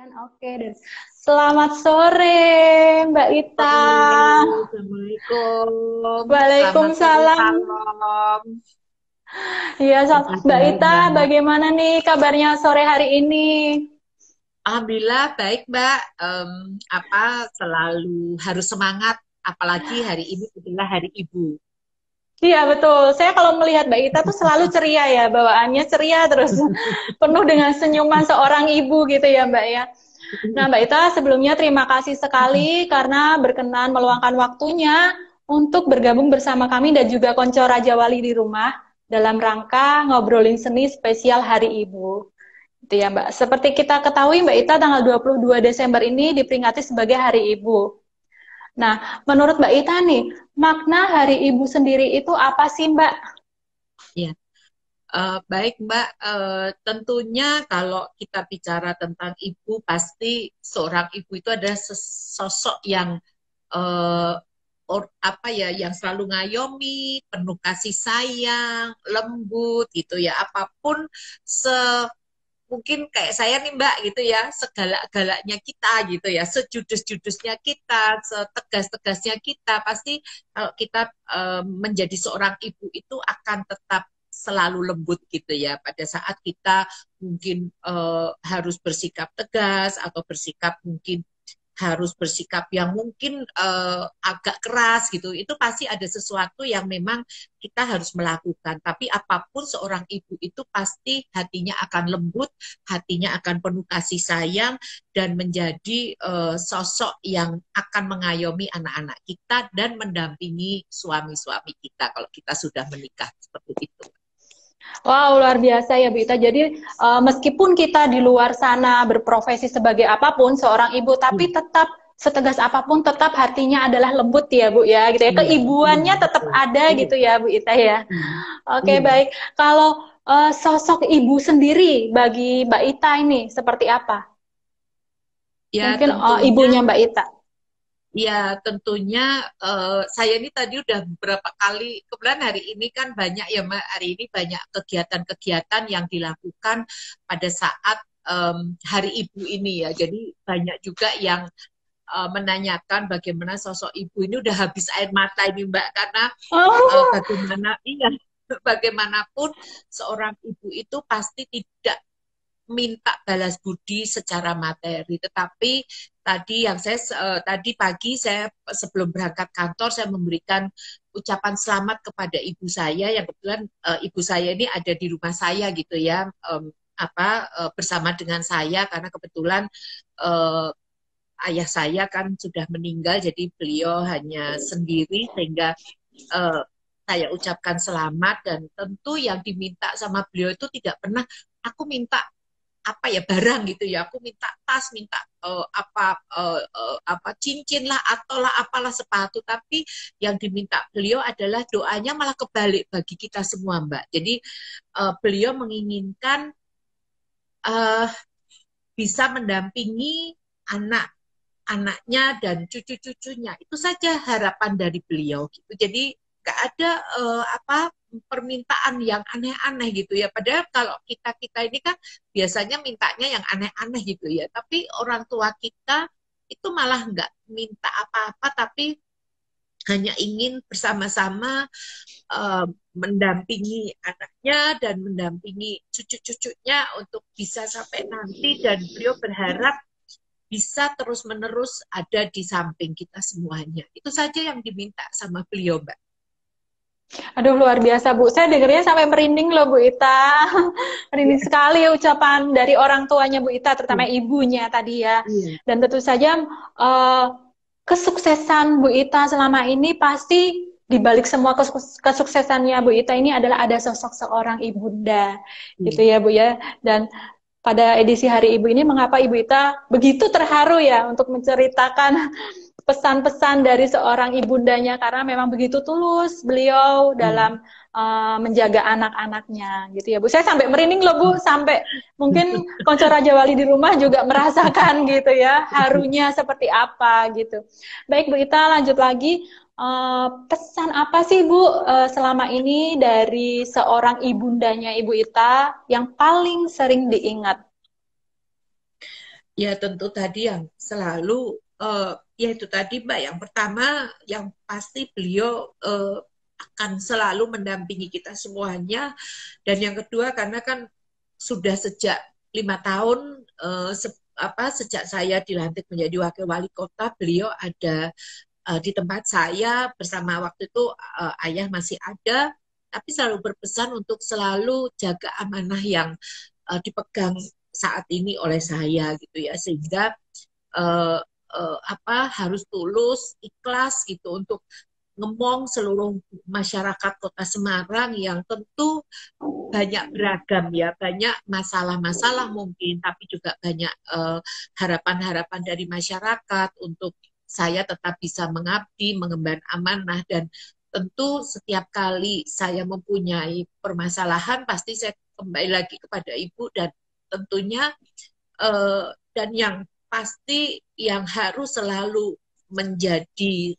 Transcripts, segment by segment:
Oke, dan selamat sore Mbak Ita. Halo, Assalamualaikum. Selamat sore, Waalaikumsalam. salam. Iya, Apa Mbak kabar, Ita, Mbak? bagaimana nih kabarnya sore hari ini? Alhamdulillah baik, Mbak. Apa selalu harus semangat, apalagi hari ini adalah Hari Ibu. Iya, betul. Saya kalau melihat Mbak Ita tuh selalu ceria ya, bawaannya ceria terus penuh dengan senyuman seorang ibu gitu ya, Mbak ya. Nah, Mbak Ita, sebelumnya terima kasih sekali karena berkenan meluangkan waktunya untuk bergabung bersama kami dan juga Konco Raja Wali di rumah dalam rangka ngobrolin seni spesial Hari Ibu. Itu ya, Mbak. Seperti kita ketahui, Mbak Ita, tanggal 22 Desember ini diperingati sebagai Hari Ibu. Nah, menurut Mbak Ita nih, makna Hari Ibu sendiri itu apa sih, Mbak? Ya, baik, Mbak. Tentunya kalau kita bicara tentang ibu, pasti seorang ibu itu adalah sosok yang eh, apa ya, yang selalu ngayomi, penuh kasih sayang, lembut gitu ya. Apapun se mungkin kayak saya nih Mbak gitu ya, segalak-galaknya kita gitu ya, sejudes-judesnya kita, setegas-tegasnya kita, pasti kalau kita menjadi seorang ibu itu akan tetap selalu lembut gitu ya. Pada saat kita mungkin harus bersikap tegas atau bersikap mungkin harus bersikap yang mungkin agak keras gitu. Itu pasti ada sesuatu yang memang kita harus melakukan. Tapi apapun seorang ibu itu pasti hatinya akan lembut, hatinya akan penuh kasih sayang dan menjadi sosok yang akan mengayomi anak-anak kita dan mendampingi suami-suami kita kalau kita sudah menikah seperti itu. Wow, luar biasa ya, Bu Ita. Jadi, meskipun kita di luar sana berprofesi sebagai apapun, seorang ibu, Iya, tapi tetap setegas apapun, tetap hatinya adalah lembut ya, Bu ya, gitu ya. iya, iya, Keibuannya tetap betul. ada Iya, gitu ya, Bu Ita ya. iya, Oke, iya. baik. Kalau sosok ibu sendiri bagi Mbak Ita ini seperti apa? Ya Mungkin tentunya. ibunya Mbak Ita. Ya, tentunya saya ini tadi udah beberapa kali, kebetulan hari ini kan banyak ya Mbak, hari ini banyak kegiatan-kegiatan yang dilakukan pada saat Hari Ibu ini ya. Jadi banyak juga yang menanyakan bagaimana sosok ibu ini udah habis air mata ini Mbak, karena Oh, bagaimana iya, bagaimanapun seorang ibu itu pasti tidak minta balas budi secara materi, tetapi tadi yang saya tadi pagi saya sebelum berangkat kantor saya memberikan ucapan selamat kepada ibu saya yang kebetulan ibu saya ini ada di rumah saya gitu ya, bersama dengan saya karena kebetulan eh, ayah saya kan sudah meninggal jadi beliau hanya sendiri sehingga eh, saya ucapkan selamat dan tentu yang diminta sama beliau itu tidak pernah aku minta apa ya barang gitu ya, aku minta tas, minta apa cincin lah atau lah apalah sepatu, tapi yang diminta beliau adalah doanya malah kebalik bagi kita semua Mbak. Jadi beliau menginginkan uh, bisa mendampingi anak-anaknya dan cucu-cucunya, itu saja harapan dari beliau gitu. Jadi nggak ada permintaan yang aneh-aneh gitu ya. Padahal kalau kita kita ini kan biasanya mintanya yang aneh-aneh gitu ya. Tapi orang tua kita itu malah nggak minta apa-apa, tapi hanya ingin bersama-sama mendampingi anaknya dan mendampingi cucu-cucunya untuk bisa sampai nanti, dan beliau berharap bisa terus-menerus ada di samping kita semuanya. Itu saja yang diminta sama beliau, Mbak. aduh luar biasa Bu. Saya dengarnya sampai merinding loh Bu Ita. Merinding Iya, sekali ucapan dari orang tuanya Bu Ita, terutama iya, ibunya tadi ya. iya, Dan tentu saja eh, kesuksesan Bu Ita selama ini pasti di balik semua kesuksesannya Bu Ita ini adalah ada sosok seorang ibunda gitu iya. ya Bu ya. Dan pada edisi Hari Ibu ini mengapa Ibu Ita begitu terharu ya untuk menceritakan pesan-pesan dari seorang ibundanya karena memang begitu tulus beliau Iya. dalam menjaga anak-anaknya gitu ya Bu. Saya sampai merinding loh Bu, sampai mungkin konco Raja Wali di rumah juga merasakan gitu ya harunya seperti apa gitu. Baik Bu Ita, lanjut lagi. Pesan apa sih Bu selama ini dari seorang ibundanya Ibu Ita yang paling sering diingat? Ya tentu tadi yang selalu ya itu tadi Mbak, yang pertama yang pasti beliau akan selalu mendampingi kita semuanya, dan yang kedua karena kan sudah sejak 5 tahun sejak saya dilantik menjadi wakil wali kota, beliau ada di tempat saya bersama, waktu itu ayah masih ada, tapi selalu berpesan untuk selalu jaga amanah yang dipegang saat ini oleh saya gitu ya, sehingga uh, harus tulus ikhlas gitu untuk ngemong seluruh masyarakat Kota Semarang yang tentu banyak beragam ya, banyak masalah-masalah mungkin, tapi juga banyak harapan-harapan dari masyarakat untuk saya tetap bisa mengabdi, mengemban amanah, dan tentu setiap kali saya mempunyai permasalahan pasti saya kembali lagi kepada Ibu, dan tentunya dan yang pasti yang harus selalu menjadi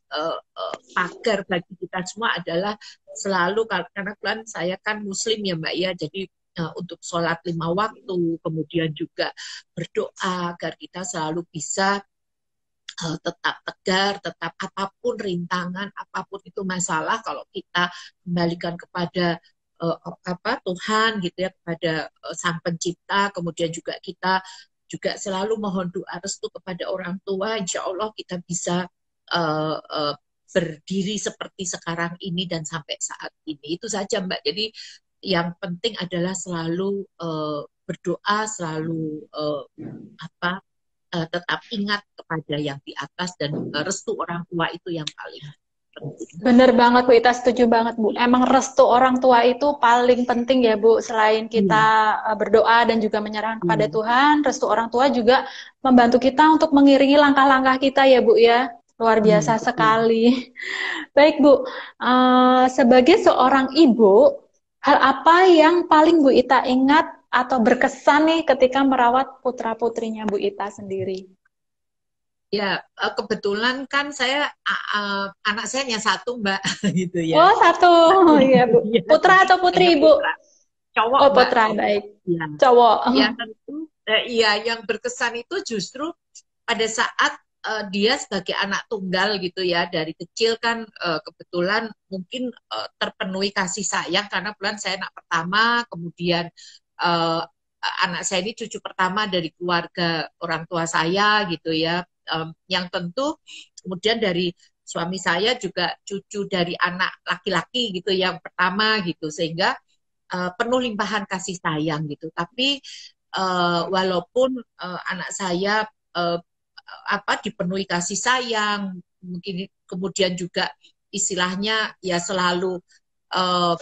pagar bagi kita semua adalah selalu, karena kan saya kan Muslim ya Mbak ya, jadi untuk sholat 5 waktu, kemudian juga berdoa agar kita selalu bisa tetap tegar, tetap apapun rintangan, apapun itu masalah, kalau kita kembalikan kepada Tuhan gitu ya, kepada Sang Pencipta, kemudian juga kita juga selalu mohon doa restu kepada orang tua, insya Allah kita bisa uh, uh, berdiri seperti sekarang ini dan sampai saat ini. Itu saja Mbak. Jadi yang penting adalah selalu berdoa, selalu apa tetap ingat kepada yang di atas, dan restu orang tua itu yang paling penting. Bener banget Bu Ita, setuju banget Bu. Emang restu orang tua itu paling penting ya Bu. Selain kita Iya, berdoa dan juga menyerahkan kepada iya, Tuhan, restu orang tua juga membantu kita untuk mengiringi langkah-langkah kita ya Bu ya. Luar iya, biasa betul. sekali. Baik Bu, sebagai seorang ibu, hal apa yang paling Bu Ita ingat atau berkesan nih ketika merawat putra-putrinya Bu Ita sendiri? Ya, kebetulan kan saya anak saya hanya satu Mbak, gitu ya. Oh, satu. Iya Bu. Iya, Putra jadi atau putri hanya Bu? putra, cowok Oh, Mbak, putra, cowok. baik. Ya, Cowok. ya tentu. Iya, yang berkesan itu justru pada saat dia sebagai anak tunggal gitu ya, dari kecil kan kebetulan mungkin terpenuhi kasih sayang karena bulan saya anak pertama, kemudian uh, anak saya ini cucu pertama dari keluarga orang tua saya gitu ya, yang tentu kemudian dari suami saya juga cucu dari anak laki-laki gitu yang pertama gitu, sehingga penuh limpahan kasih sayang gitu. Tapi walaupun anak saya uh, dipenuhi kasih sayang, mungkin kemudian juga istilahnya ya selalu uh,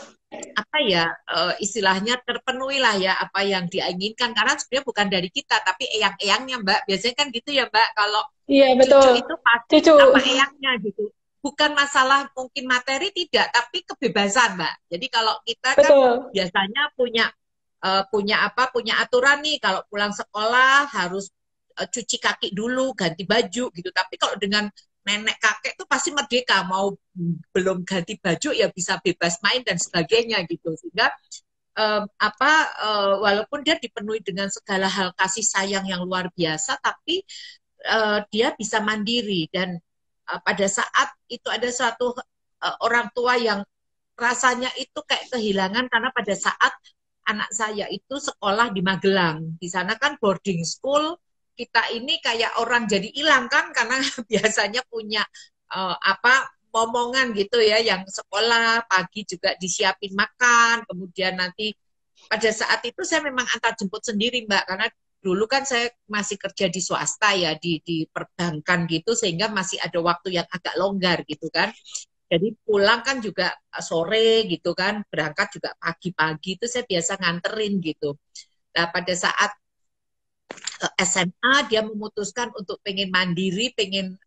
istilahnya terpenuhi lah ya apa yang diinginkan, karena sebenarnya bukan dari kita tapi eyang-eyangnya Mbak, biasanya kan gitu ya Mbak, kalau Iya, betul. cucu itu pasti Cucu. sama eyangnya gitu, bukan masalah mungkin materi tidak, tapi kebebasan Mbak. Jadi kalau kita kan Betul. biasanya punya aturan nih, kalau pulang sekolah harus cuci kaki dulu, ganti baju gitu. Tapi kalau dengan nenek kakek tuh pasti merdeka, mau belum ganti baju ya bisa bebas main dan sebagainya gitu, sehingga walaupun dia dipenuhi dengan segala hal kasih sayang yang luar biasa, tapi dia bisa mandiri, dan pada saat itu ada suatu orang tua yang rasanya itu kayak kehilangan, karena pada saat anak saya itu sekolah di Magelang, di sana kan boarding school, kita ini kayak orang jadi hilang kan, karena biasanya punya momongan gitu ya, yang sekolah pagi juga disiapin makan, kemudian nanti pada saat itu saya memang antar jemput sendiri Mbak, karena dulu kan saya masih kerja di swasta ya, di perbankan gitu, sehingga masih ada waktu yang agak longgar gitu kan. Jadi pulang kan juga sore gitu kan, berangkat juga pagi-pagi, itu saya biasa nganterin gitu. Nah pada saat SMA dia memutuskan untuk pengen mandiri, pengen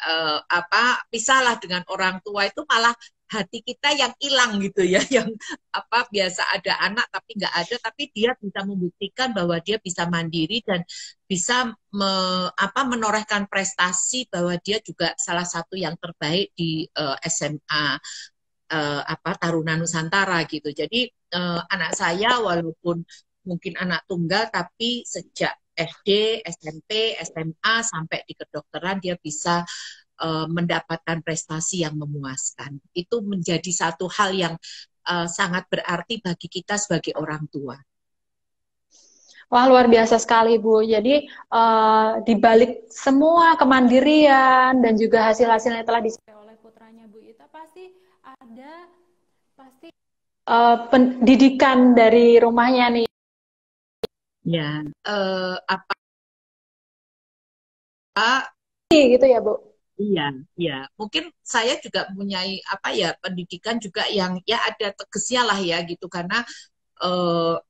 pisahlah dengan orang tua, itu malah hati kita yang hilang gitu ya, yang biasa ada anak tapi nggak ada, tapi dia bisa membuktikan bahwa dia bisa mandiri dan bisa menorehkan prestasi, bahwa dia juga salah satu yang terbaik di SMA Taruna Nusantara gitu. Jadi anak saya walaupun mungkin anak tunggal, tapi sejak SD, SMP, SMA sampai di kedokteran dia bisa mendapatkan prestasi yang memuaskan. Itu menjadi satu hal yang sangat berarti bagi kita sebagai orang tua. Wah, luar biasa sekali, Bu. Jadi, di balik semua kemandirian dan juga hasil-hasil yang telah dicapai oleh putranya Bu Ita, pasti ada pendidikan dari rumahnya nih. Ya, apa? Gitu ya, Bu? Iya, iya. Mungkin saya juga mempunyai apa ya pendidikan juga yang ya ada tegesnya lah ya gitu karena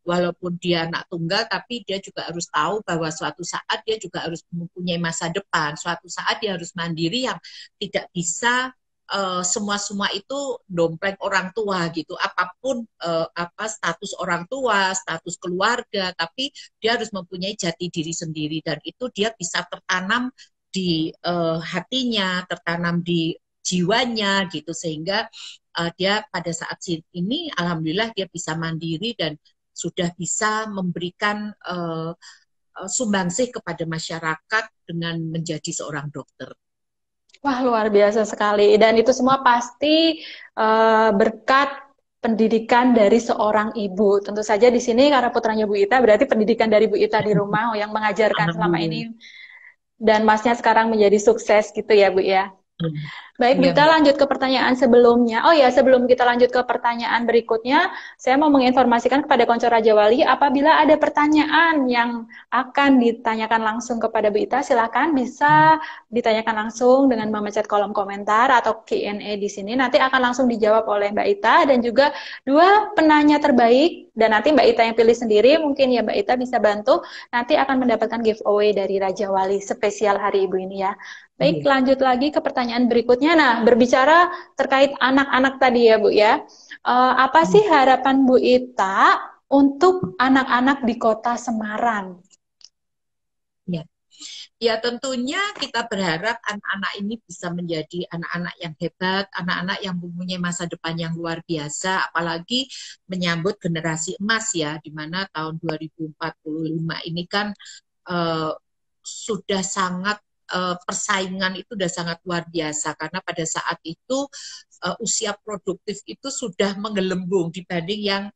walaupun dia anak tunggal tapi dia juga harus tahu bahwa suatu saat dia juga harus mempunyai masa depan. Suatu saat dia harus mandiri yang tidak bisa semua-semua itu dompleng orang tua gitu. Apapun apa status orang tua, status keluarga, tapi dia harus mempunyai jati diri sendiri dan itu dia bisa tertanam di hatinya, tertanam di jiwanya gitu sehingga dia pada saat ini alhamdulillah dia bisa mandiri dan sudah bisa memberikan sumbangsih kepada masyarakat dengan menjadi seorang dokter. Wah, luar biasa sekali. Dan itu semua pasti berkat pendidikan dari seorang ibu. Tentu saja di sini karena putranya Bu Ita, berarti pendidikan dari Bu Ita di rumah yang mengajarkan selama Amin. ini. Dan masnya sekarang menjadi sukses gitu ya, Bu ya. Baik, Iya, kita Mbak. lanjut ke pertanyaan sebelumnya. Oh ya, sebelum kita lanjut ke pertanyaan berikutnya, saya mau menginformasikan kepada Konco Raja Wali, apabila ada pertanyaan yang akan ditanyakan langsung kepada Bu Ita, silakan bisa ditanyakan langsung dengan memencet kolom komentar atau Q&A di sini. Nanti akan langsung dijawab oleh Mbak Ita dan juga dua penanya terbaik, dan nanti Mbak Ita yang pilih sendiri, mungkin ya Mbak Ita bisa bantu, nanti akan mendapatkan giveaway dari Raja Wali spesial hari Ibu ini ya. Baik, lanjut lagi ke pertanyaan berikutnya. Nah, berbicara terkait anak-anak tadi ya, Bu ya. Apa sih harapan Bu Ita untuk anak-anak di kota Semarang? Ya. Ya tentunya kita berharap anak-anak ini bisa menjadi anak-anak yang hebat, anak-anak yang mempunyai masa depan yang luar biasa, apalagi menyambut generasi emas ya, di mana tahun 2045 ini kan sudah sangat persaingan itu sudah sangat luar biasa karena pada saat itu usia produktif itu sudah menggelembung dibanding yang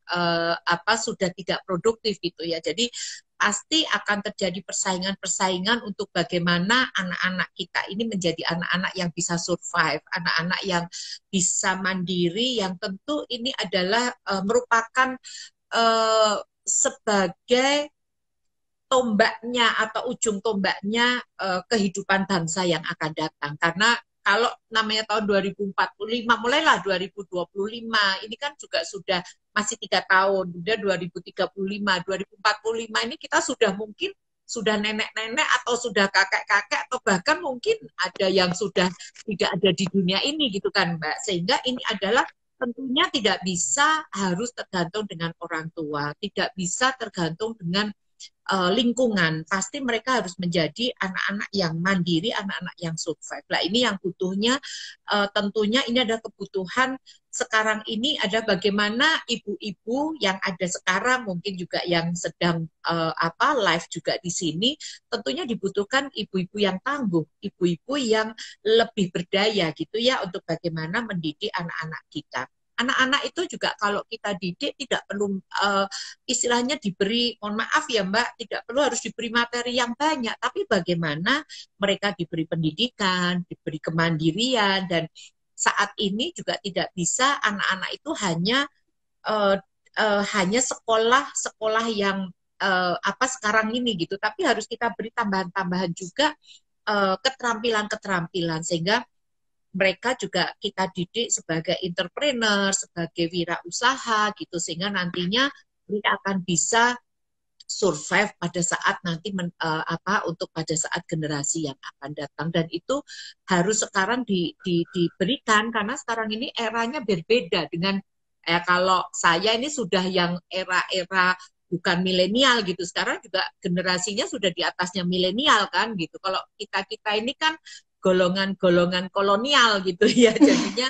apa sudah tidak produktif gitu ya. Jadi pasti akan terjadi persaingan-persaingan untuk bagaimana anak-anak kita ini menjadi anak-anak yang bisa survive, anak-anak yang bisa mandiri, yang tentu ini adalah merupakan sebagai tombaknya atau ujung tombaknya kehidupan bangsa yang akan datang. Karena kalau namanya tahun 2045, mulailah 2025, ini kan juga sudah masih 3 tahun, kemudian 2035, 2045 ini kita sudah mungkin sudah nenek-nenek atau sudah kakek-kakek atau bahkan mungkin ada yang sudah tidak ada di dunia ini gitu kan Mbak. Sehingga ini adalah tentunya tidak bisa harus tergantung dengan orang tua, tidak bisa tergantung dengan lingkungan, pasti mereka harus menjadi anak-anak yang mandiri, anak-anak yang survive. Nah ini yang butuhnya, tentunya ini ada kebutuhan sekarang ini ada bagaimana ibu-ibu yang ada sekarang, mungkin juga yang sedang apa live juga di sini, tentunya dibutuhkan ibu-ibu yang tangguh, ibu-ibu yang lebih berdaya gitu ya untuk bagaimana mendidik anak-anak kita. Anak-anak itu juga kalau kita didik tidak perlu istilahnya diberi, mohon maaf ya Mbak, tidak perlu harus diberi materi yang banyak, tapi bagaimana mereka diberi pendidikan, diberi kemandirian, dan saat ini juga tidak bisa anak-anak itu hanya sekolah yang apa sekarang ini gitu, tapi harus kita beri tambahan-tambahan juga keterampilan-keterampilan sehingga mereka juga kita didik sebagai entrepreneur, sebagai wirausaha gitu sehingga nantinya mereka akan bisa survive pada saat nanti apa untuk pada saat generasi yang akan datang dan itu harus sekarang diberikan karena sekarang ini eranya berbeda dengan kalau saya ini sudah yang era-era bukan milenial gitu sekarang juga generasinya sudah di atasnya milenial kan gitu kalau kita ini kan golongan-golongan kolonial gitu ya jadinya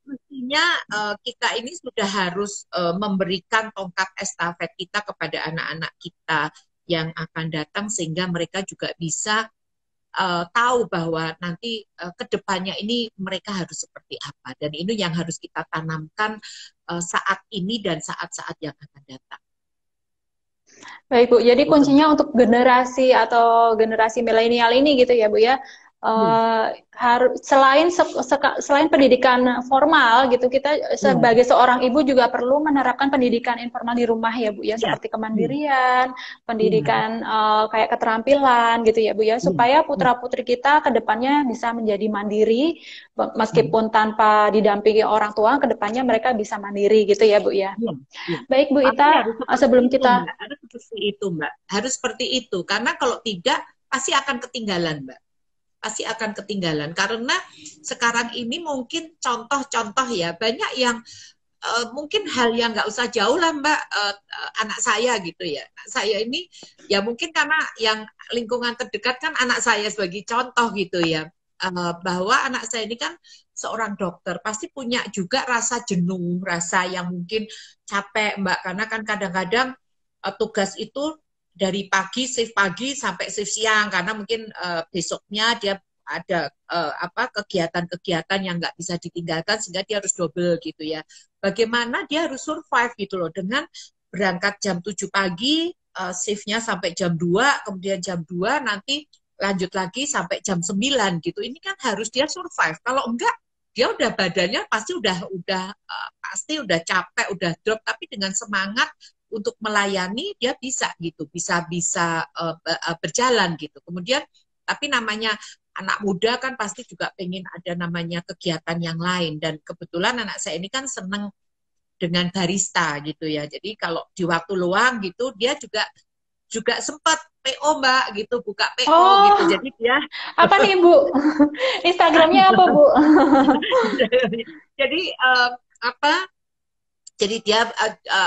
mestinya kita ini sudah harus memberikan tongkat estafet kita kepada anak-anak kita yang akan datang, sehingga mereka juga bisa tahu bahwa nanti ke depannya ini mereka harus seperti apa, dan ini yang harus kita tanamkan saat ini dan saat-saat yang akan datang. Baik Bu, jadi Gitu. kuncinya untuk generasi atau generasi milenial ini gitu ya Bu ya, Hmm. harus selain pendidikan formal gitu, kita Ya, sebagai seorang ibu juga perlu menerapkan pendidikan informal di rumah ya Bu ya, ya, seperti ya, kemandirian, ya, pendidikan kayak keterampilan gitu ya Bu ya, ya, supaya ya. putra-putri kita ke depannya bisa menjadi mandiri, Hmm. meskipun tanpa didampingi orang tua, ke depannya mereka bisa mandiri gitu ya Bu ya. Iya, iya. Baik Bu Pasti Ita, harus seperti sebelum itu, kita Mbak. Harus seperti itu, Mbak. Harus seperti itu. Karena kalau tidak, pasti akan ketinggalan, Mbak. Pasti akan ketinggalan. Karena sekarang ini mungkin contoh-contoh ya, banyak yang mungkin hal yang nggak usah jauh lah, Mbak. Anak saya gitu ya. Anak saya ini, ya mungkin karena yang lingkungan terdekat kan anak saya sebagai contoh gitu ya. Bahwa anak saya ini kan seorang dokter, pasti punya juga rasa jenuh, rasa yang mungkin capek, Mbak, karena kan kadang-kadang tugas itu dari pagi, shift pagi sampai shift siang, karena mungkin besoknya dia ada apa kegiatan-kegiatan yang nggak bisa ditinggalkan, sehingga dia harus double gitu ya. Bagaimana dia harus survive gitu loh, dengan berangkat jam 7 pagi, shiftnya sampai jam 2, kemudian jam 2 nanti lanjut lagi sampai jam 9 gitu. Ini kan harus dia survive. Kalau enggak, dia udah badannya pasti udah capek, udah drop, tapi dengan semangat untuk melayani dia bisa gitu, bisa bisa berjalan gitu. Kemudian tapi namanya anak muda kan pasti juga pengen ada namanya kegiatan yang lain, dan kebetulan anak saya ini kan seneng dengan barista gitu ya. Jadi kalau di waktu luang gitu dia juga juga sempat PO, Mbak, gitu, buka PO gitu. oh, Jadi dia apa nih Bu? Instagramnya apa Bu? jadi apa? Jadi dia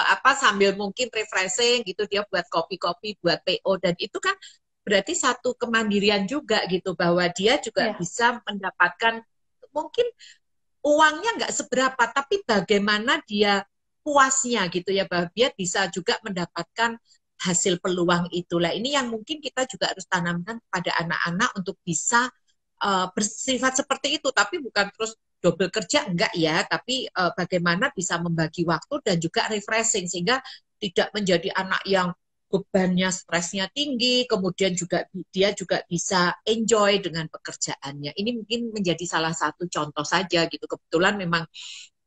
apa sambil mungkin refreshing gitu, dia buat kopi-kopi, buat PO, dan itu kan berarti satu kemandirian juga gitu, bahwa dia juga Ya. bisa mendapatkan mungkin uangnya nggak seberapa, tapi bagaimana dia puasnya gitu ya, bahwa dia bisa juga mendapatkan hasil peluang itulah. Ini yang mungkin kita juga harus tanamkan pada anak-anak untuk bisa bersifat seperti itu, tapi bukan terus double kerja, enggak ya, tapi bagaimana bisa membagi waktu dan juga refreshing, sehingga tidak menjadi anak yang bebannya, stresnya tinggi, kemudian juga dia juga bisa enjoy dengan pekerjaannya. Ini mungkin menjadi salah satu contoh saja gitu. Kebetulan memang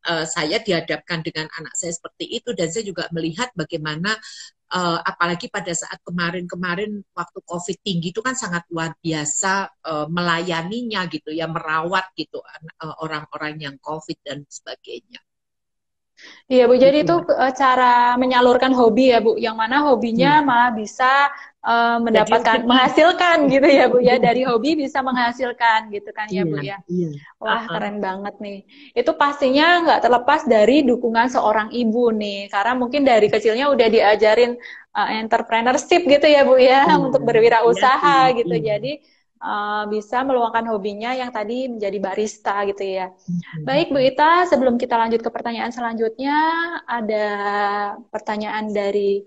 saya dihadapkan dengan anak saya seperti itu, dan saya juga melihat bagaimana apalagi pada saat kemarin-kemarin waktu COVID tinggi itu kan sangat luar biasa melayaninya gitu ya, merawat gitu orang-orang yang COVID dan sebagainya. Iya Bu, jadi Gitu, itu Mbak. cara menyalurkan hobi ya Bu, yang mana hobinya Iya. malah bisa Jadi mendapatkan, rezeki. menghasilkan gitu ya Bu ya, dari hobi bisa menghasilkan gitu kan ya Bu Iya, ya. iya. Wah keren banget nih. Itu pastinya nggak terlepas dari dukungan seorang ibu nih, karena mungkin dari kecilnya udah diajarin entrepreneurship gitu ya Bu ya, Iya, untuk iya sih. berwirausaha gitu. Iya. Jadi bisa meluangkan hobinya yang tadi menjadi barista gitu ya. Baik, Bu Mhm. Ita, sebelum kita lanjut ke pertanyaan selanjutnya, ada pertanyaan dari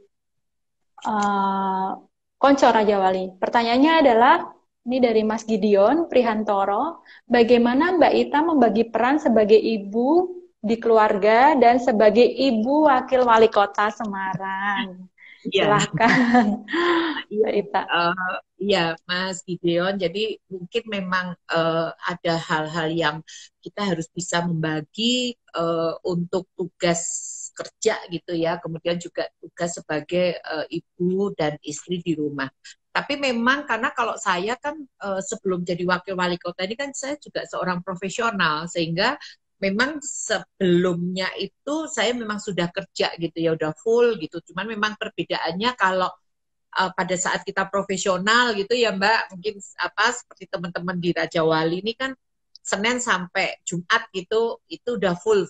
uh, Konco Raja Wali. Pertanyaannya adalah, ini dari Mas Gideon Prihantoro, bagaimana Mbak Ita membagi peran sebagai ibu di keluarga dan sebagai ibu wakil wali kota Semarang? Iya. Silahkan, Iya, Mbak Ita. iya, Mas Gideon. Jadi mungkin memang ada hal-hal yang kita harus bisa membagi untuk tugas kerja gitu ya, kemudian juga tugas sebagai ibu dan istri di rumah. Tapi memang karena kalau saya kan sebelum jadi wakil wali kota ini kan saya juga seorang profesional, sehingga memang sebelumnya itu saya memang sudah kerja gitu ya, udah full gitu. Cuman memang perbedaannya kalau pada saat kita profesional gitu ya Mbak, mungkin apa seperti teman-teman di Raja Wali ini kan Senin sampai Jumat gitu itu udah full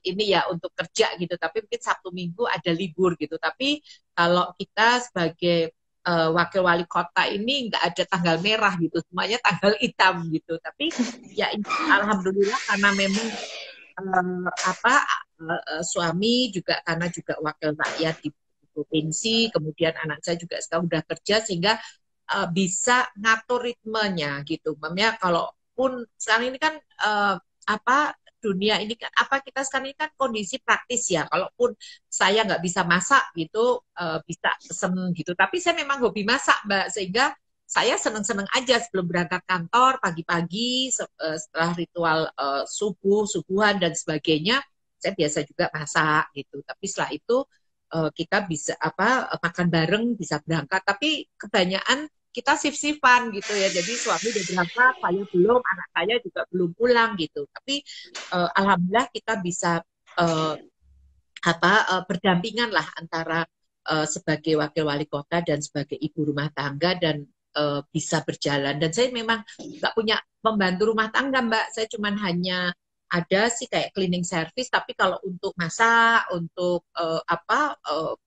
ini ya untuk kerja gitu, tapi mungkin Sabtu Minggu ada libur gitu. Tapi kalau kita sebagai wakil wali kota ini nggak ada tanggal merah gitu, semuanya tanggal hitam gitu. Tapi ya alhamdulillah karena memang apa suami juga karena juga wakil rakyat di provinsi, kemudian anak saya juga sekarang udah kerja sehingga bisa ngatur ritmenya gitu. Mamanya kalaupun sekarang ini kan apa dunia ini kan apa kita sekarang ini kan kondisi praktis ya. Kalaupun saya nggak bisa masak gitu bisa pesen gitu. Tapi saya memang hobi masak Mbak sehingga saya seneng-seneng aja sebelum berangkat kantor pagi-pagi setelah ritual subuhan dan sebagainya saya biasa juga masak gitu. Tapi setelah itu kita bisa makan bareng bisa berangkat. Tapi kebanyakan kita shift-shiftan gitu ya. Jadi suami udah berangkat, saya belum, anak saya juga belum pulang gitu. Tapi alhamdulillah kita bisa berdampingan lah antara sebagai wakil wali kota dan sebagai ibu rumah tangga dan bisa berjalan. Dan saya memang nggak punya pembantu rumah tangga, Mbak. Saya cuman hanya ada sih kayak cleaning service, tapi kalau untuk masak, untuk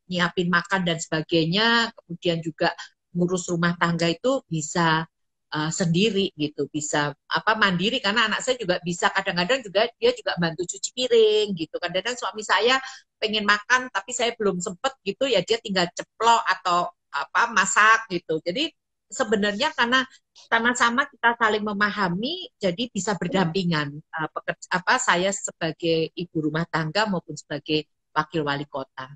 nyiapin makan dan sebagainya, kemudian juga ngurus rumah tangga itu bisa sendiri gitu, bisa mandiri karena anak saya juga bisa kadang-kadang juga dia juga bantu cuci piring gitu. Kadang-kadang suami saya pengen makan tapi saya belum sempet gitu ya dia tinggal ceplok atau masak gitu. Jadi sebenarnya karena sama-sama kita saling memahami jadi bisa berdampingan saya sebagai ibu rumah tangga maupun sebagai wakil wali kota.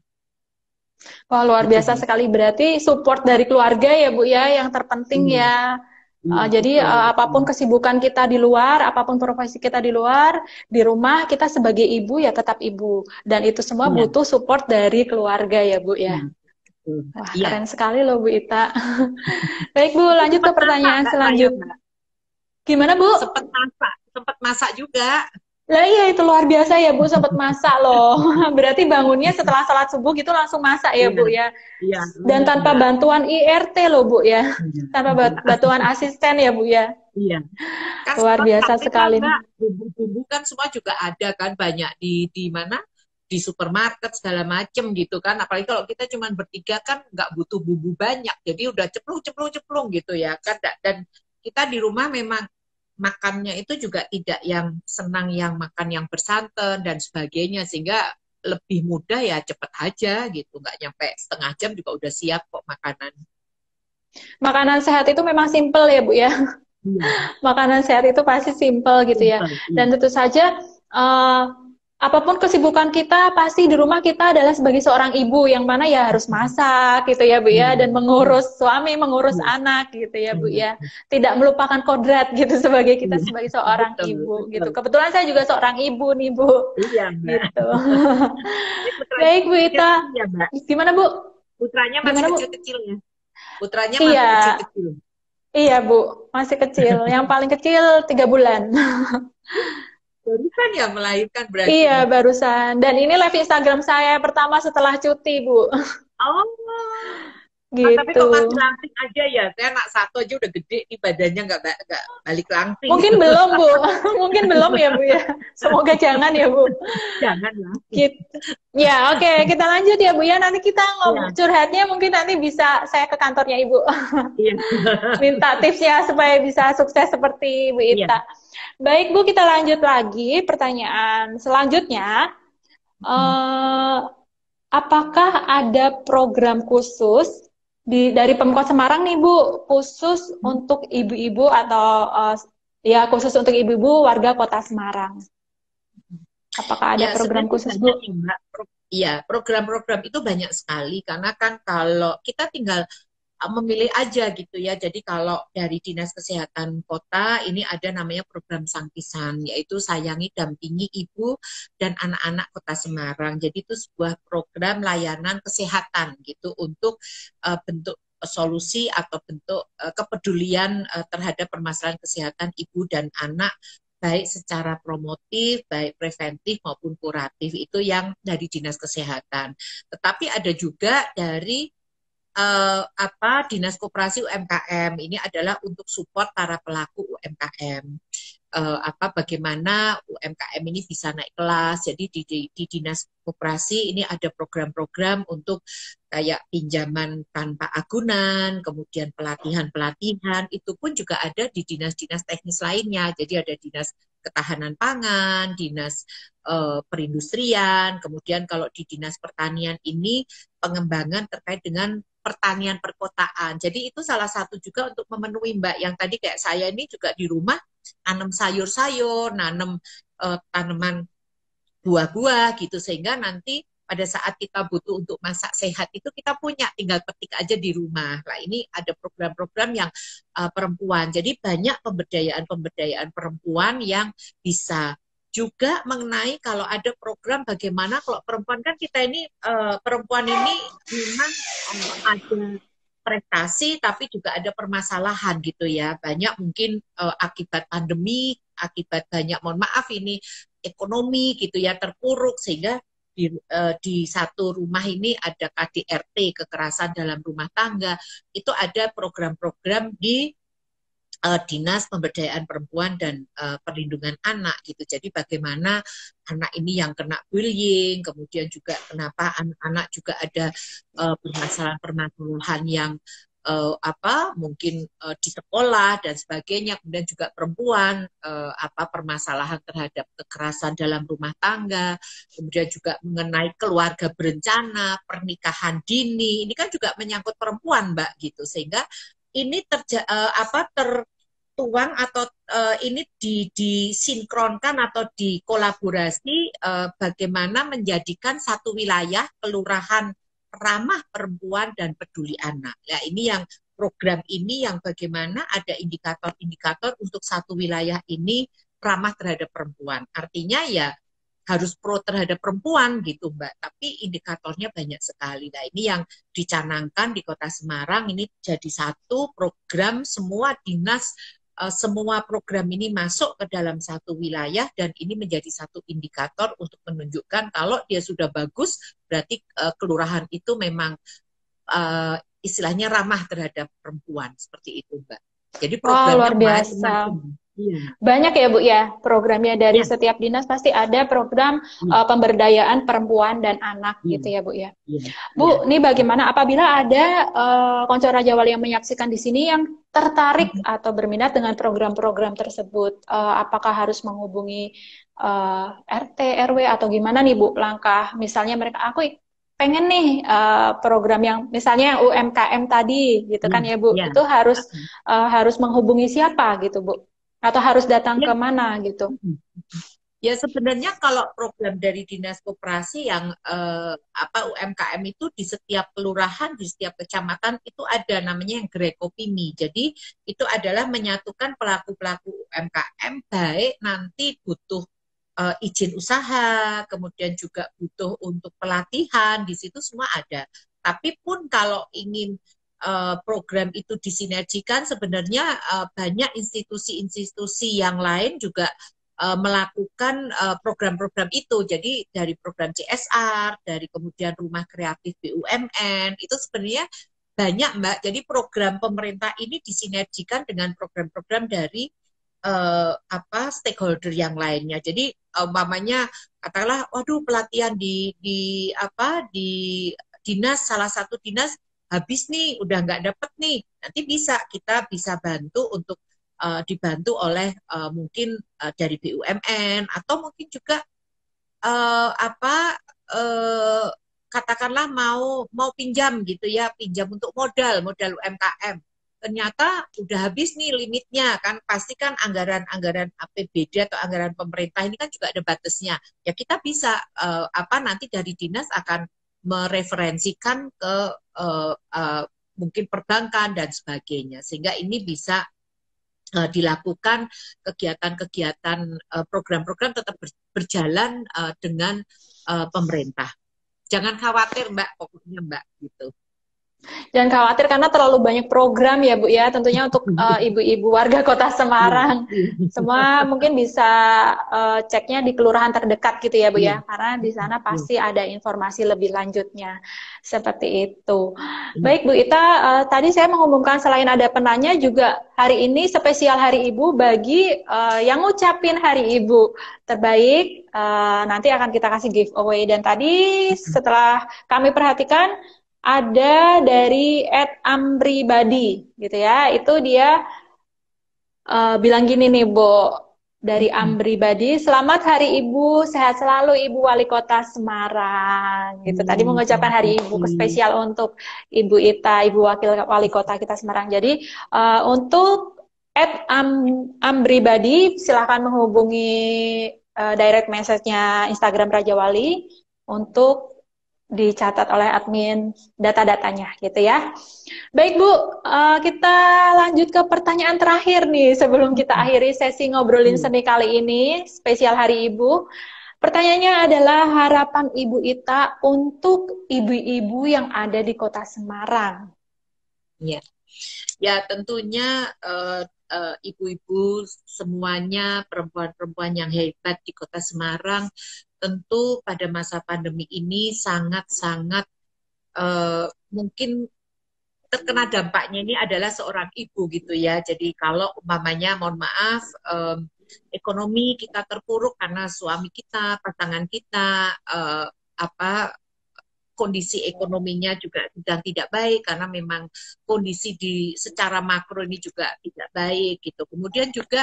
Wah, luar biasa sekali. Berarti support dari keluarga ya Bu ya yang terpenting ya. Jadi apapun kesibukan kita di luar, apapun profesi kita di luar, di rumah kita sebagai ibu ya tetap ibu. Dan itu semua butuh support dari keluarga ya Bu ya. Wah, keren sekali loh Bu Ita. Baik Bu, lanjut ke pertanyaan selanjutnya. Gimana Bu? Sempet masak juga. Lah iya itu luar biasa ya Bu, sempat masak loh. Berarti bangunnya setelah salat subuh gitu langsung masak ya Bu ya. Iya. Dan tanpa bantuan IRT loh Bu ya. Tanpa bantuan asisten ya Bu ya. Iya. Kan luar biasa sekali. Bumbu-bumbu kan semua juga ada kan banyak di mana? Di supermarket segala macem gitu kan. Apalagi kalau kita cuma bertiga kan nggak butuh bumbu banyak. Jadi udah ceplung gitu ya kan. Dan kita di rumah memang makannya itu juga tidak yang senang yang makan yang bersantan dan sebagainya sehingga lebih mudah ya cepet aja gitu nggak nyampe setengah jam juga udah siap kok makanan sehat itu memang simple ya Bu ya. Makanan sehat itu pasti simple gitu ya dan tentu saja apapun kesibukan kita, pasti di rumah kita adalah sebagai seorang ibu yang mana ya harus masak gitu ya Bu ya, dan mengurus suami, mengurus anak gitu ya Bu ya. Tidak melupakan kodrat gitu sebagai kita sebagai seorang ibu gitu. Kebetulan saya juga seorang ibu nih Bu. Iya, gitu. Baik Bu Ita. Gimana Bu? Putranya masih kecil-kecil ya? Putranya masih kecil-kecil. Iya Bu, masih kecil. Yang paling kecil 3 bulan. Barusan ya melahirkan berarti. Iya, barusan. Dan ini live Instagram saya pertama setelah cuti, Bu. Oh. Gitu. Tapi kok masih langsing aja ya? Saya anak satu aja udah gede nih badannya nggak balik langsing. Mungkin belum, Bu. Mungkin belum ya, Bu ya. Semoga jangan ya, Bu. Jangan lah. Gitu. Ya, oke. Kita lanjut ya, Bu ya. Nanti kita curhatnya mungkin nanti bisa saya ke kantornya Ibu. Minta tipsnya supaya bisa sukses seperti Bu Ita. Baik Bu, kita lanjut lagi pertanyaan selanjutnya. Apakah ada program khusus dari Pemkot Semarang nih Bu, khusus untuk ibu-ibu atau ya khusus untuk ibu-ibu warga Kota Semarang? Apakah ada program khusus Bu? Iya, program-program itu banyak sekali karena kan kalau kita tinggal memilih aja gitu ya. Jadi kalau dari Dinas Kesehatan Kota ini ada namanya program Sang Pisan, yaitu sayangi dampingi ibu dan anak-anak Kota Semarang. Jadi itu sebuah program layanan kesehatan gitu untuk bentuk solusi atau bentuk kepedulian terhadap permasalahan kesehatan ibu dan anak baik secara promotif, baik preventif maupun kuratif. Itu yang dari Dinas Kesehatan. Tetapi ada juga dari Dinas Koperasi UMKM. Ini adalah untuk support para pelaku UMKM. Bagaimana UMKM ini bisa naik kelas. Jadi di Dinas Koperasi ini ada program-program untuk kayak pinjaman tanpa agunan, kemudian pelatihan-pelatihan. Itu pun juga ada di dinas-dinas teknis lainnya. Jadi ada dinas ketahanan pangan, dinas perindustrian, kemudian kalau di dinas pertanian ini pengembangan terkait dengan pertanian perkotaan. Jadi itu salah satu juga untuk memenuhi Mbak yang tadi kayak saya ini juga di rumah nanam sayur-sayur, nanam tanaman buah-buah gitu sehingga nanti pada saat kita butuh untuk masak sehat itu kita punya tinggal petik aja di rumah. Nah ini ada program-program yang perempuan. Jadi banyak pemberdayaan perempuan yang bisa juga mengenai kalau ada program bagaimana kalau perempuan kan kita ini perempuan ini memang ada prestasi tapi juga ada permasalahan gitu ya. Banyak mungkin akibat pandemi, akibat banyak mohon maaf ini ekonomi gitu ya terpuruk sehingga di satu rumah ini ada KDRT kekerasan dalam rumah tangga itu ada program-program di Dinas Pemberdayaan Perempuan dan Perlindungan Anak gitu. Jadi bagaimana anak ini yang kena bullying, kemudian juga kenapa anak-anak juga ada permasalahan-permasalahan yang mungkin di sekolah dan sebagainya, kemudian juga perempuan permasalahan terhadap kekerasan dalam rumah tangga, kemudian juga mengenai keluarga berencana, pernikahan dini, ini kan juga menyangkut perempuan Mbak gitu, sehingga ini tertuang atau ini disinkronkan atau dikolaborasi bagaimana menjadikan satu wilayah kelurahan ramah perempuan dan peduli anak. Ya ini yang program ini yang bagaimana ada indikator-indikator untuk satu wilayah ini ramah terhadap perempuan. Artinya ya harus pro terhadap perempuan gitu Mbak, tapi indikatornya banyak sekali. Nah ini yang dicanangkan di Kota Semarang ini jadi satu program semua dinas, semua program ini masuk ke dalam satu wilayah dan ini menjadi satu indikator untuk menunjukkan kalau dia sudah bagus berarti kelurahan itu memang istilahnya ramah terhadap perempuan seperti itu Mbak. Jadi programnya luar biasa. macam-macam. Iya. Banyak ya Bu ya programnya dari Ya. setiap dinas pasti ada program pemberdayaan perempuan dan anak gitu ya Bu ya. Bu, ini bagaimana apabila ada konco Raja Wali yang menyaksikan di sini yang tertarik atau berminat dengan program-program tersebut, apakah harus menghubungi RT, RW atau gimana nih Bu langkah? Misalnya mereka aku pengen nih program yang misalnya yang UMKM tadi gitu kan ya Bu, itu harus menghubungi siapa gitu Bu? Atau harus datang ke mana gitu? Ya sebenarnya kalau program dari Dinas Koperasi yang UMKM itu di setiap kelurahan, di setiap kecamatan itu ada namanya yang Grekopimi. Jadi itu adalah menyatukan pelaku-pelaku UMKM baik nanti butuh izin usaha, kemudian juga butuh untuk pelatihan, di situ semua ada. Tapi pun kalau ingin program itu disinergikan sebenarnya banyak institusi-institusi yang lain juga melakukan program-program itu. Jadi dari program CSR, dari kemudian Rumah Kreatif BUMN, itu sebenarnya banyak Mbak. Jadi program pemerintah ini disinergikan dengan program-program dari stakeholder yang lainnya. Jadi umpamanya katakanlah waduh pelatihan di dinas, salah satu dinas habis nih, udah nggak dapet nih, nanti kita bisa bantu untuk dibantu oleh mungkin dari BUMN atau mungkin juga katakanlah mau pinjam gitu ya, pinjam untuk modal UMKM. Ternyata udah habis nih limitnya kan, pasti kan anggaran APBD atau anggaran pemerintah ini kan juga ada batasnya. Ya kita bisa nanti dari dinas akan mereferensikan ke mungkin perbankan dan sebagainya, sehingga ini bisa dilakukan kegiatan-kegiatan program-program tetap berjalan dengan pemerintah. Jangan khawatir Mbak, pokoknya Mbak gitu. Jangan khawatir karena terlalu banyak program ya Bu ya, tentunya untuk ibu-ibu warga Kota Semarang. Semua mungkin bisa ceknya di kelurahan terdekat gitu ya Bu ya, karena di sana pasti ada informasi lebih lanjutnya. Seperti itu. Baik Bu Ita, tadi saya mengumumkan selain ada penanya juga hari ini spesial Hari Ibu bagi yang ngucapin Hari Ibu terbaik, nanti akan kita kasih giveaway. Dan tadi setelah kami perhatikan ada dari @amribadi gitu ya, itu dia bilang gini nih Bu, dari Ambribadi. Selamat Hari Ibu, sehat selalu Ibu Wali Kota Semarang. Gitu. Tadi mengucapkan Hari Ibu spesial untuk Ibu Ita, Ibu Wakil Wali Kota kita Semarang. Jadi untuk Ambribadi, silahkan menghubungi direct message-nya Instagram Raja Wali untuk dicatat oleh admin data-datanya gitu ya. Baik Bu, kita lanjut ke pertanyaan terakhir nih sebelum kita akhiri sesi ngobrolin seni kali ini, spesial Hari Ibu. Pertanyaannya adalah harapan Ibu Ita untuk ibu-ibu yang ada di Kota Semarang. Ya, ya tentunya ibu-ibu semuanya, perempuan-perempuan yang hebat di Kota Semarang, tentu pada masa pandemi ini sangat-sangat mungkin terkena dampaknya ini adalah seorang ibu gitu ya. Jadi kalau umpamanya, mohon maaf, ekonomi kita terpuruk karena suami kita, pasangan kita, kondisi ekonominya juga sedang tidak baik karena memang kondisi secara makro ini juga tidak baik gitu. Kemudian juga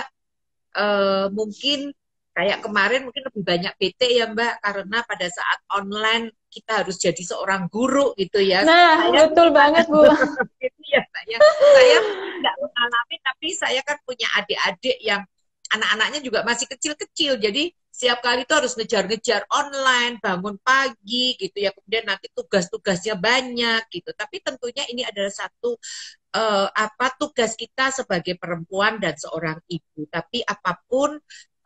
mungkin kayak kemarin mungkin lebih banyak bete ya Mbak, karena pada saat online kita harus jadi seorang guru gitu ya. Nah, betul banget Bu. Gitu ya, Mbak, ya. Saya nggak mengalami, tapi saya kan punya adik-adik yang anak-anaknya juga masih kecil-kecil, jadi setiap kali itu harus ngejar-ngejar online, bangun pagi gitu ya, kemudian nanti tugas-tugasnya banyak gitu. Tapi tentunya ini adalah satu tugas kita sebagai perempuan dan seorang ibu. Tapi apapun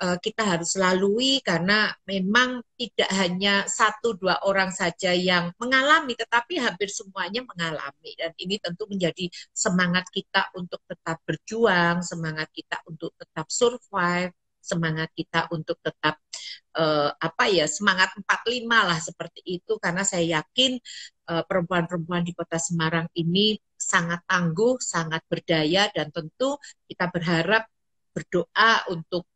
kita harus lalui karena memang tidak hanya 1-2 orang saja yang mengalami, tetapi hampir semuanya mengalami. Dan ini tentu menjadi semangat kita untuk tetap berjuang, semangat kita untuk tetap survive, semangat kita untuk tetap semangat 45 lah seperti itu, karena saya yakin perempuan-perempuan di Kota Semarang ini sangat tangguh, sangat berdaya, dan tentu kita berharap, berdoa untuk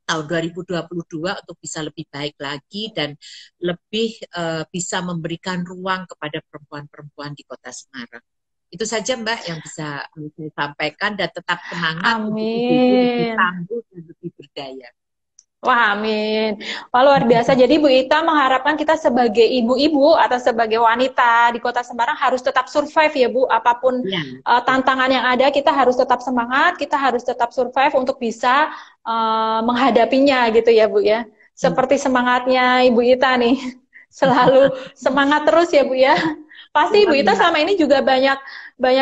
tahun 2022 untuk bisa lebih baik lagi dan lebih bisa memberikan ruang kepada perempuan-perempuan di Kota Semarang. Itu saja Mbak yang bisa saya sampaikan, dan tetap semangat untuk ibu-ibu lebih tangguh dan lebih berdaya. Wah, amin. Wah, luar biasa. Jadi Bu Ita mengharapkan kita sebagai ibu-ibu atau sebagai wanita di Kota Semarang harus tetap survive ya Bu. Apapun tantangan yang ada, kita harus tetap semangat, kita harus tetap survive untuk bisa menghadapinya gitu ya Bu ya. Seperti semangatnya Ibu Ita nih. Selalu semangat terus ya Bu ya. Pasti Ibu Ita selama ini juga banyak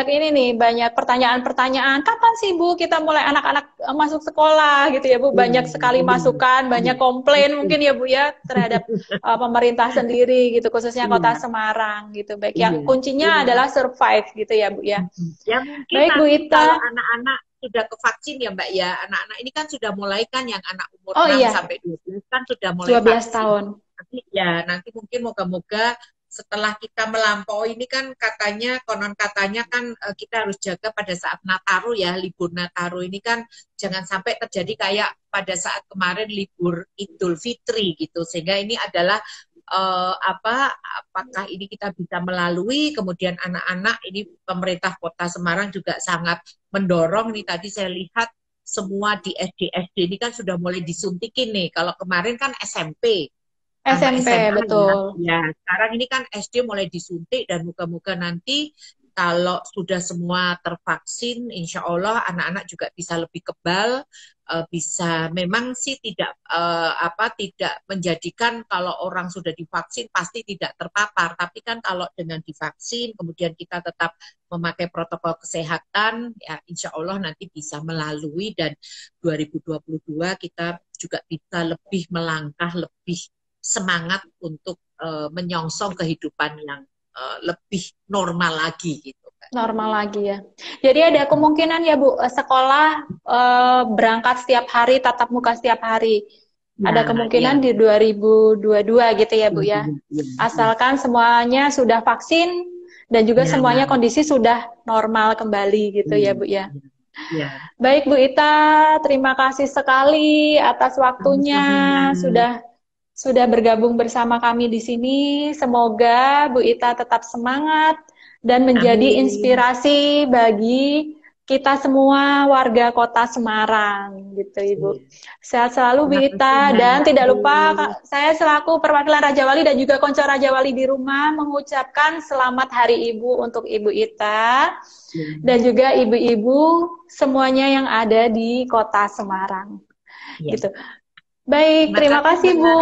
ini nih, banyak pertanyaan-pertanyaan. Kapan sih Bu kita mulai anak-anak masuk sekolah gitu ya Bu? Banyak sekali masukan, banyak komplain mungkin ya Bu ya terhadap pemerintah sendiri gitu, khususnya Kota Semarang gitu. Baik, yang kuncinya adalah survive gitu ya Bu ya. Ya mungkin baik Bu Ita, kalau anak-anak sudah ke vaksin ya Mbak ya. Anak-anak ini kan sudah mulai kan, yang anak umur 6 sampai 12 kan sudah mulai 12 vaksin. tahun. Nanti mungkin moga-moga setelah kita melampaui ini kan konon katanya kan kita harus jaga pada saat Nataru ya, libur Nataru ini kan jangan sampai terjadi kayak pada saat kemarin libur Idul Fitri gitu, sehingga ini adalah apakah ini kita bisa melalui. Kemudian anak-anak ini pemerintah Kota Semarang juga sangat mendorong nih, tadi saya lihat semua di SD ini kan sudah mulai disuntikin nih. Kalau kemarin kan SMP betul ya. Sekarang ini kan SD mulai disuntik, dan moga-moga nanti kalau sudah semua tervaksin, insya Allah anak-anak juga bisa lebih kebal, bisa memang sih tidak menjadikan kalau orang sudah divaksin pasti tidak terpapar, tapi kan kalau dengan divaksin kemudian kita tetap memakai protokol kesehatan, ya insya Allah nanti bisa melalui, dan 2022 kita juga bisa lebih melangkah, lebih semangat untuk menyongsong kehidupan yang lebih normal lagi gitu. Normal lagi ya. Jadi ada kemungkinan ya Bu, sekolah berangkat setiap hari, tatap muka setiap hari. Ada kemungkinan di 2022 gitu ya Bu ya. Asalkan semuanya sudah vaksin dan juga semuanya kondisi sudah normal kembali gitu ya Bu ya. Baik Bu Ita, terima kasih sekali atas waktunya, sudah bergabung bersama kami di sini. Semoga Bu Ita tetap semangat dan menjadi inspirasi bagi kita semua warga Kota Semarang gitu Ibu. Sehat selalu Bu Terima Ita, kasih, dan Mbak. tidak lupa saya selaku perwakilan Raja Wali dan juga konco Raja Wali di rumah mengucapkan selamat Hari Ibu untuk Ibu Ita dan juga ibu-ibu semuanya yang ada di Kota Semarang. Ya. Gitu. Baik, terima kasih Bu.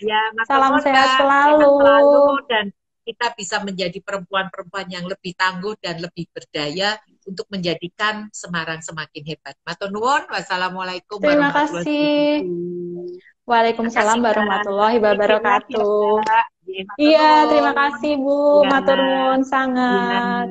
Ya, Salam matur sehat Mbak. selalu. Sehat selalu dan kita bisa menjadi perempuan-perempuan yang lebih tangguh dan lebih berdaya untuk menjadikan Semarang semakin hebat. Matur nuwun. Wassalamualaikum Terima warahmatullahi kasih. wabarakatuh. Waalaikumsalam Makasih, Mbak. warahmatullahi Izin lahir, wabarakatuh. Mbak. Ya, matur Iya, terima nuwun. kasih Bu. Ya, Matur nuwun ya. sangat.